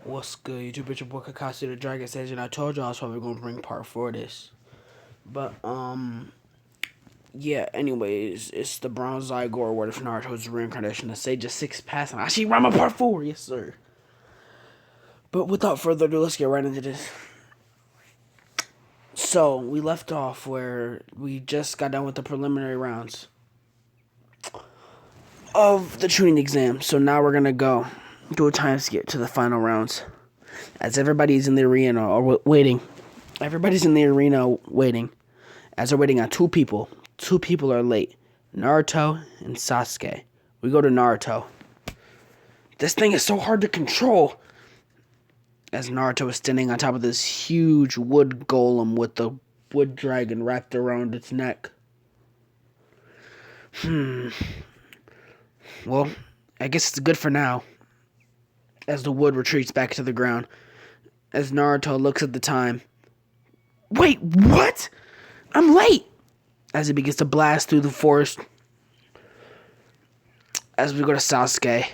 What's good, YouTube? It's your boy Kakashi the Dragon Sage, and I told you I was probably gonna bring part 4 of this. But yeah. Anyways, it's the Bronze Zigor word of Naruto's Reincarnation, the Sage of Six Paths, and Hashirama part 4. Yes, sir. But without further ado, let's get right into this. So we left off where we just got done with the preliminary rounds of the tuning exam. So now we're gonna go do a time skip to the final rounds. As everybody's in the arena or waiting. Everybody's in the arena waiting. As they're waiting on two people. Two people are late. Naruto and Sasuke. We go to Naruto. This thing is so hard to control. As Naruto is standing on top of this huge wood golem with the wood dragon wrapped around its neck. Well, I guess it's good for now. As the wood retreats back to the ground. As Naruto looks at the time. Wait, what? I'm late! As he begins to blast through the forest. As we go to Sasuke.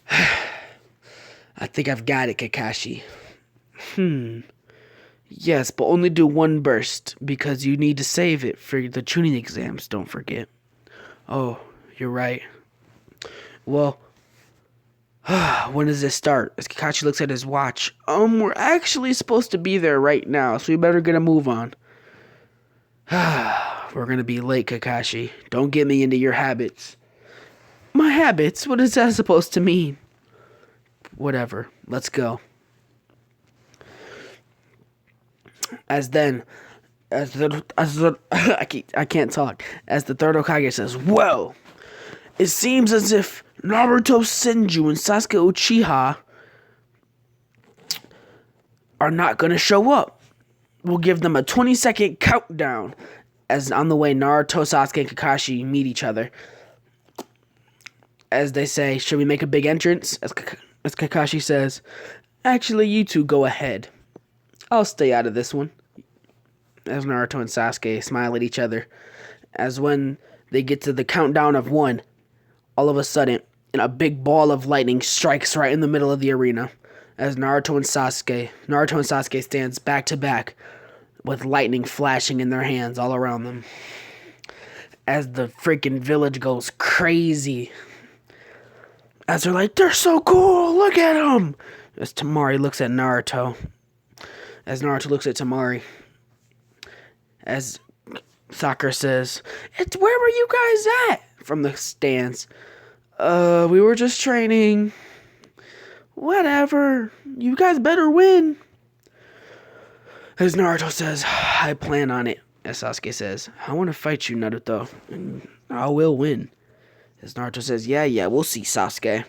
I think I've got it, Kakashi. Yes, but only do one burst, because you need to save it for the tuning exams, don't forget. Oh, you're right. Well, when does this start? As Kakashi looks at his watch. We're actually supposed to be there right now, so we better get a move on. We're gonna be late, Kakashi. Don't get me into your habits. My habits? What is that supposed to mean? Whatever. Let's go. I can't talk. As the third Hokage says, "Well, it seems as if Naruto, Senju, and Sasuke Uchiha are not going to show up. We'll give them a 20-second countdown." As on the way, Naruto, Sasuke, and Kakashi meet each other. As they say, "Should we make a big entrance?" As Kakashi says, "Actually, you two go ahead. I'll stay out of this one." As Naruto and Sasuke smile at each other. As when they get to the countdown of 1, all of a sudden, a big ball of lightning strikes right in the middle of the arena. As Naruto and Sasuke stands back to back with lightning flashing in their hands all around them. As the freaking village goes crazy. As they're like, "They're so cool, look at them!" As Tamari looks at Naruto. As Naruto looks at Tamari. As Sakura says, "Where were you guys at?" From the stands. We were just training." "Whatever. You guys better win." As Naruto says, "I plan on it." As Sasuke says, "I want to fight you, Naruto. And I will win." As Naruto says, Yeah, we'll see, Sasuke."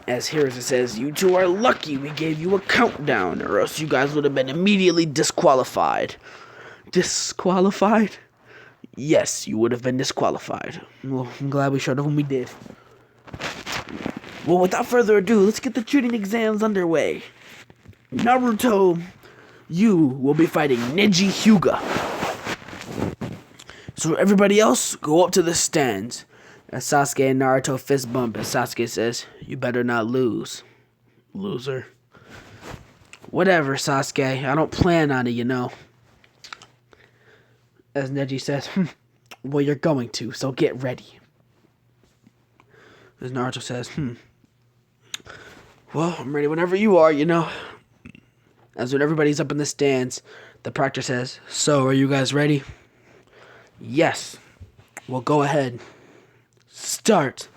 As Hiruzen says, "You two are lucky we gave you a countdown, or else you guys would have been immediately disqualified." Disqualified? Yes, you would have been disqualified. Well, I'm glad we showed up when we did. Well, without further ado, let's get the tuning exams underway. Naruto, you will be fighting Neji Hyuga. So everybody else, go up to the stands. As Sasuke and Naruto fist bump, as Sasuke says, "You better not lose, loser." "Whatever, Sasuke. I don't plan on it, you know." As Neji says, "Well, you're going to, so get ready." As Naruto says, "Well, I'm ready whenever you are, you know." As when everybody's up in the stands, the proctor says, "So, are you guys ready?" "Yes." "Well, go ahead. Start."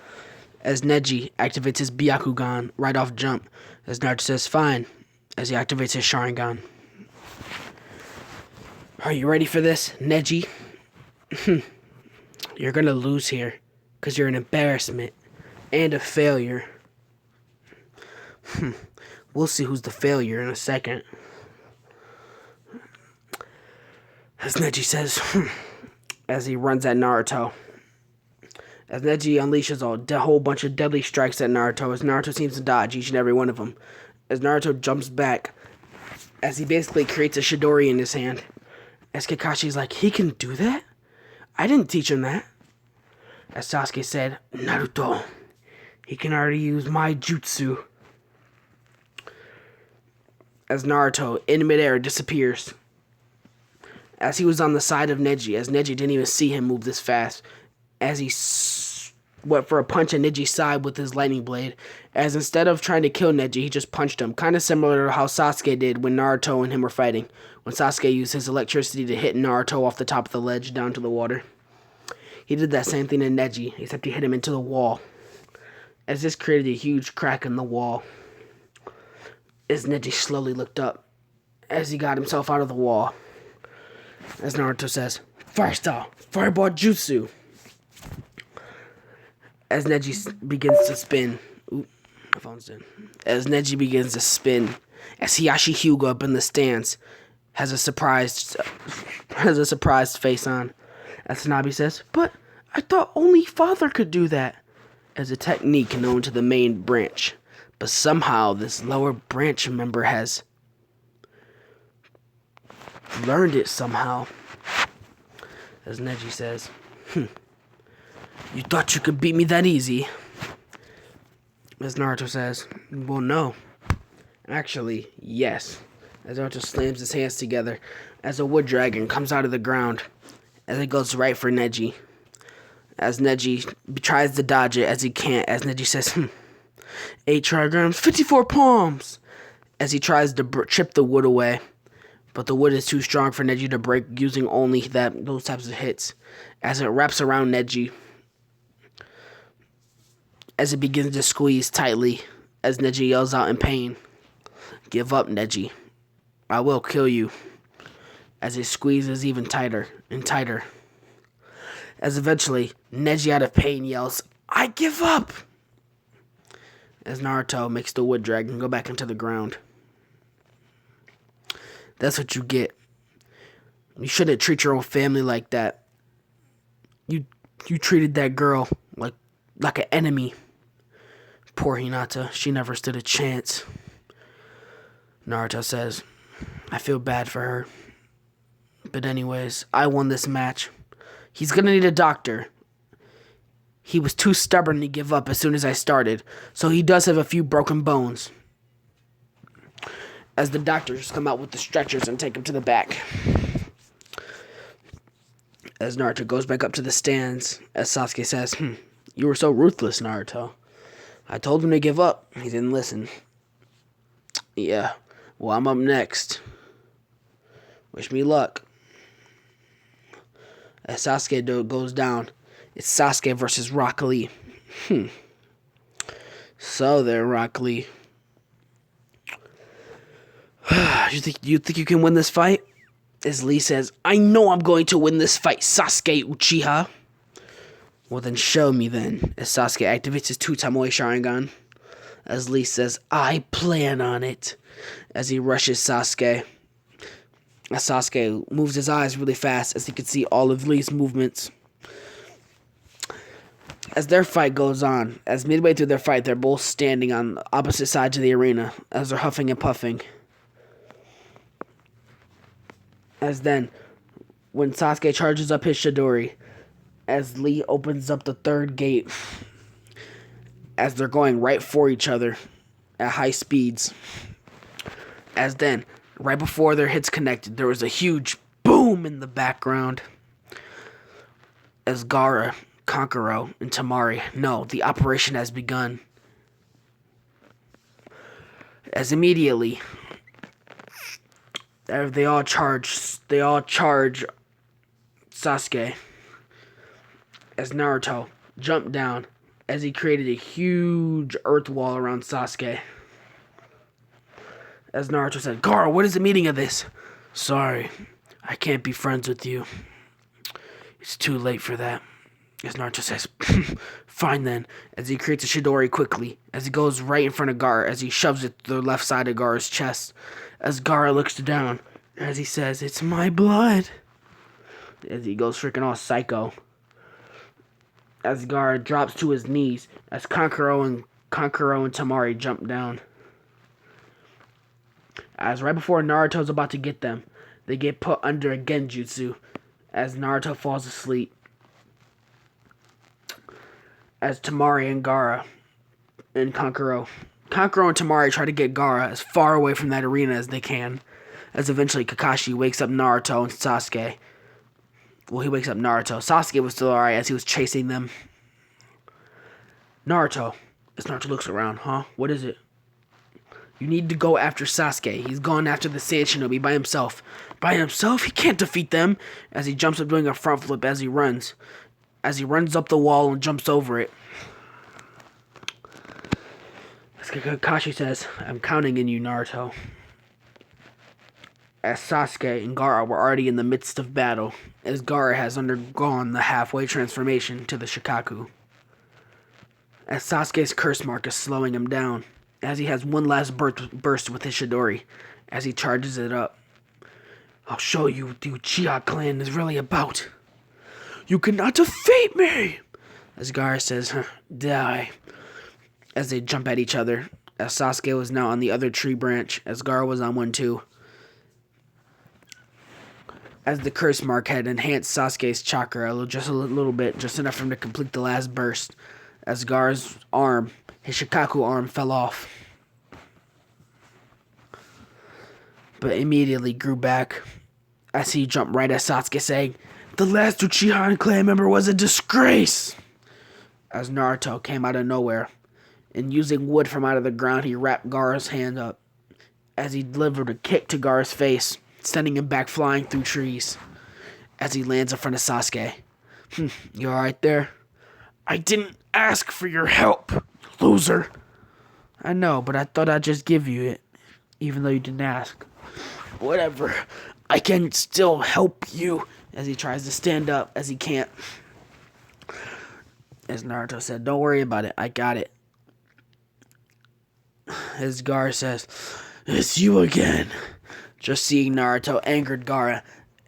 As Neji activates his Byakugan right off jump. As Naruto says, "Fine." As he activates his Sharingan. "Are you ready for this, Neji?" "You're gonna lose here, because you're an embarrassment and a failure." We'll see who's the failure in a second. As Neji says, as he runs at Naruto. As Neji unleashes a whole bunch of deadly strikes at Naruto, as Naruto seems to dodge each and every one of them. As Naruto jumps back, as he basically creates a Chidori in his hand. As Kakashi's like, "He can do that? I didn't teach him that." As Sasuke said, "Naruto, He can already use my jutsu. As Naruto, in midair, disappears. As he was on the side of Neji, as Neji didn't even see him move this fast. As he went for a punch at Neji's side with his lightning blade. As instead of trying to kill Neji, he just punched him. Kind of similar to how Sasuke did when Naruto and him were fighting. When Sasuke used his electricity to hit Naruto off the top of the ledge down to the water. He did that same thing to Neji, except he hit him into the wall. As this created a huge crack in the wall. As Neji slowly looked up. As he got himself out of the wall. As Naruto says, Fire Style, Fireball Jutsu. As Neji begins to spin. Oop, my phone's dead. As Neji begins to spin. As Hiyashi Hyuga up in the stands has a surprised face on. As Tanabe says, but I thought only father could do that. As a technique known to the main branch. But somehow this lower branch member has learned it somehow. As Neji says, You thought you could beat me that easy? As Naruto says, well, no. Actually, yes. As Naruto slams his hands together as a wood dragon comes out of the ground. As it goes right for Neji. As Neji tries to dodge it as he can't. As Neji says, 8 trigrams, 54 palms. As he tries to chip the wood away. But the wood is too strong for Neji to break using only those types of hits. As it wraps around Neji. As it begins to squeeze tightly. As Neji yells out in pain. Give up, Neji. I will kill you. As it squeezes even tighter and tighter. As eventually, Neji out of pain yells, I give up! As Naruto makes the wood dragon go back into the ground. That's what you get. You shouldn't treat your own family like that. You treated that girl like an enemy. Poor Hinata. She never stood a chance. Naruto says, I feel bad for her. But anyways, I won this match. He's gonna need a doctor. He was too stubborn to give up as soon as I started. So he does have a few broken bones. As the doctors come out with the stretchers and take him to the back. As Naruto goes back up to the stands, as Sasuke says, you were so ruthless, Naruto. I told him to give up. He didn't listen. Yeah, well, I'm up next. Wish me luck. As Sasuke goes down, it's Sasuke versus Rock Lee. So there, Rock Lee. You think you can win this fight? As Lee says, I know I'm going to win this fight, Sasuke Uchiha. Well then show me then. As Sasuke activates his 2 Tomoe Sharingan. As Lee says, I plan on it. As he rushes Sasuke. As Sasuke moves his eyes really fast as he can see all of Lee's movements. As their fight goes on, as midway through their fight, they're both standing on opposite sides of the arena as they're huffing and puffing. As then, when Sasuke charges up his Chidori, as Lee opens up the 3rd gate, as they're going right for each other at high speeds. As then, right before their hits connected, there was a huge boom in the background. As Gaara, Kankuro, and Temari know the operation has begun. As immediately, they all charge Sasuke. As Naruto jumped down as he created a huge earth wall around Sasuke. As Naruto said, Gaara, what is the meaning of this? Sorry, I can't be friends with you. It's too late for that. As Naruto says, fine then, as he creates a Chidori quickly, as he goes right in front of Gaara, as he shoves it to the left side of Gaara's chest, as Gaara looks down, as he says, it's my blood, as he goes freaking all psycho, as Gaara drops to his knees, as Kankuro and Temari jump down. As right before Naruto's about to get them, they get put under a genjutsu, as Naruto falls asleep. As Temari and Gaara and Kankuro. Kankuro and Tamari try to get Gaara as far away from that arena as they can, as eventually Kakashi wakes up Naruto and Sasuke. Well, he wakes up Naruto. Sasuke was still alright as he was chasing them. Naruto. As Naruto looks around, huh? What is it? You need to go after Sasuke. He's gone after the Sand Shinobi by himself. By himself? He can't defeat them. As he jumps up doing a front flip as he runs. As he runs up the wall and jumps over it. As Kakashi says, I'm counting in you, Naruto. As Sasuke and Gaara were already in the midst of battle, as Gaara has undergone the halfway transformation to the Shikaku. As Sasuke's curse mark is slowing him down, as he has one last burst with his Chidori, as he charges it up. I'll show you what the Uchiha clan is really about. You cannot defeat me! As Gaara says, die. As they jump at each other, as Sasuke was now on the other tree branch, as Gaara was on one too. As the curse mark had enhanced Sasuke's chakra just a little bit, just enough for him to complete the last burst. As Gaara's arm, his Shikaku arm, fell off. But immediately grew back as he jumped right at Sasuke saying, the last Uchiha clan member was a disgrace! As Naruto came out of nowhere, and using wood from out of the ground, he wrapped Gaara's hand up as he delivered a kick to Gaara's face, sending him back flying through trees as he lands in front of Sasuke. You alright there? I didn't ask for your help, loser. I know, but I thought I'd just give you it, even though you didn't ask. Whatever. I can still help you, as he tries to stand up, as he can't. As Naruto said, don't worry about it, I got it. As Gaara says, it's you again. Just seeing Naruto angered Gaara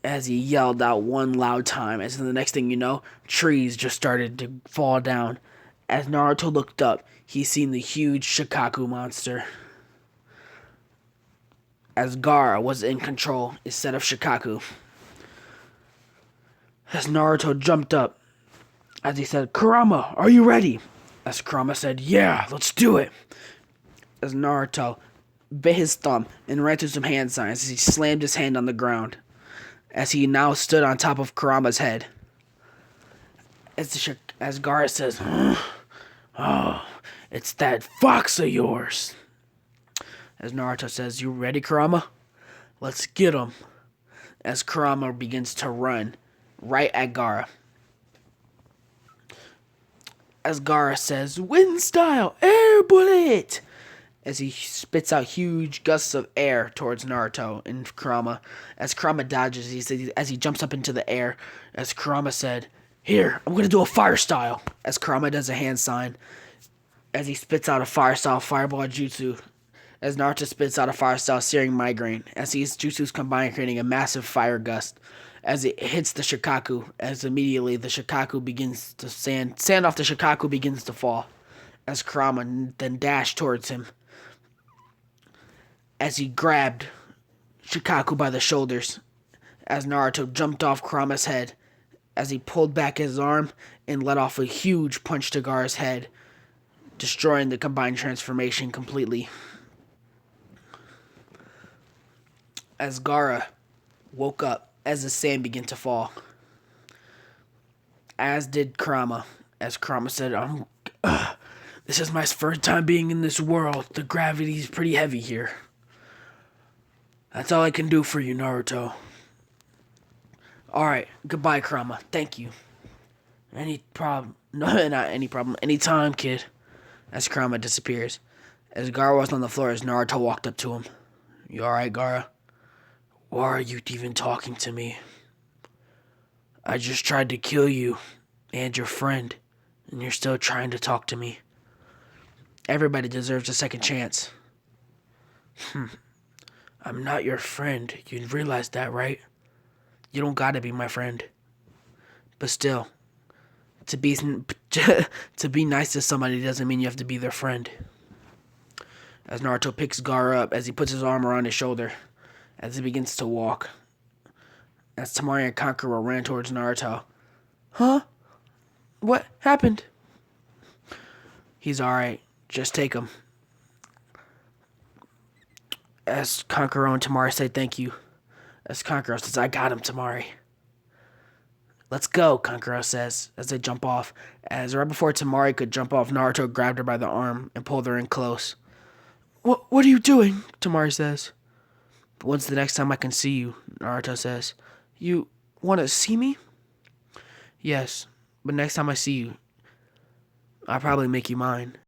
as he yelled out one loud time. As the next thing you know, trees just started to fall down. As Naruto looked up, he seen the huge Shikaku monster. As Gaara was in control instead of Shikaku. As Naruto jumped up, as he said, Kurama, are you ready? As Kurama said, yeah, let's do it. As Naruto bit his thumb and ran through some hand signs as he slammed his hand on the ground. As he now stood on top of Kurama's head. As Gaara says, oh, it's that fox of yours. As Naruto says, you ready, Kurama? Let's get him. As Kurama begins to run right at Gaara. As Gaara says, wind style, air bullet! As he spits out huge gusts of air towards Naruto and Kurama. As Kurama dodges, as he jumps up into the air, as Kurama said, here, I'm going to do a fire style. As Kurama does a hand sign, as he spits out a fire style fireball jutsu. As Naruto spits out a fire style searing migraine. As these jutsus combine, creating a massive fire gust. As it hits the Shikaku, as immediately the Shikaku begins to sand off the Shikaku begins to fall. As Kurama then dashed towards him. As he grabbed Shikaku by the shoulders, as Naruto jumped off Kurama's head, as he pulled back his arm and let off a huge punch to Gaara's head, destroying the combined transformation completely. As Gaara woke up, as the sand began to fall, as did Kurama, as Kurama said, this is my first time being in this world. The gravity's pretty heavy here. That's all I can do for you, Naruto. Alright, goodbye, Kurama. Thank you. Any problem? No, not any problem. Anytime, kid. As Kurama disappears. As Gaara was on the floor, as Naruto walked up to him. You alright, Gaara? Why are you even talking to me? I just tried to kill you and your friend, and you're still trying to talk to me. Everybody deserves a second chance. I'm not your friend. You realize that, right? You don't gotta be my friend. But still, to be nice to somebody doesn't mean you have to be their friend. As Naruto picks Gaara up, as he puts his arm around his shoulder, as he begins to walk. As Tamari and Kankuro ran towards Naruto. Huh? What happened? He's alright. Just take him. As Kankuro and Tamari say thank you. As Kankuro says, I got him, Tamari. Let's go, Kankuro says, as they jump off. As right before Tamari could jump off, Naruto grabbed her by the arm and pulled her in close. What are you doing? Tamari says. But when's the next time I can see you? Naruto says. You want to see me? Yes, but next time I see you, I'll probably make you mine.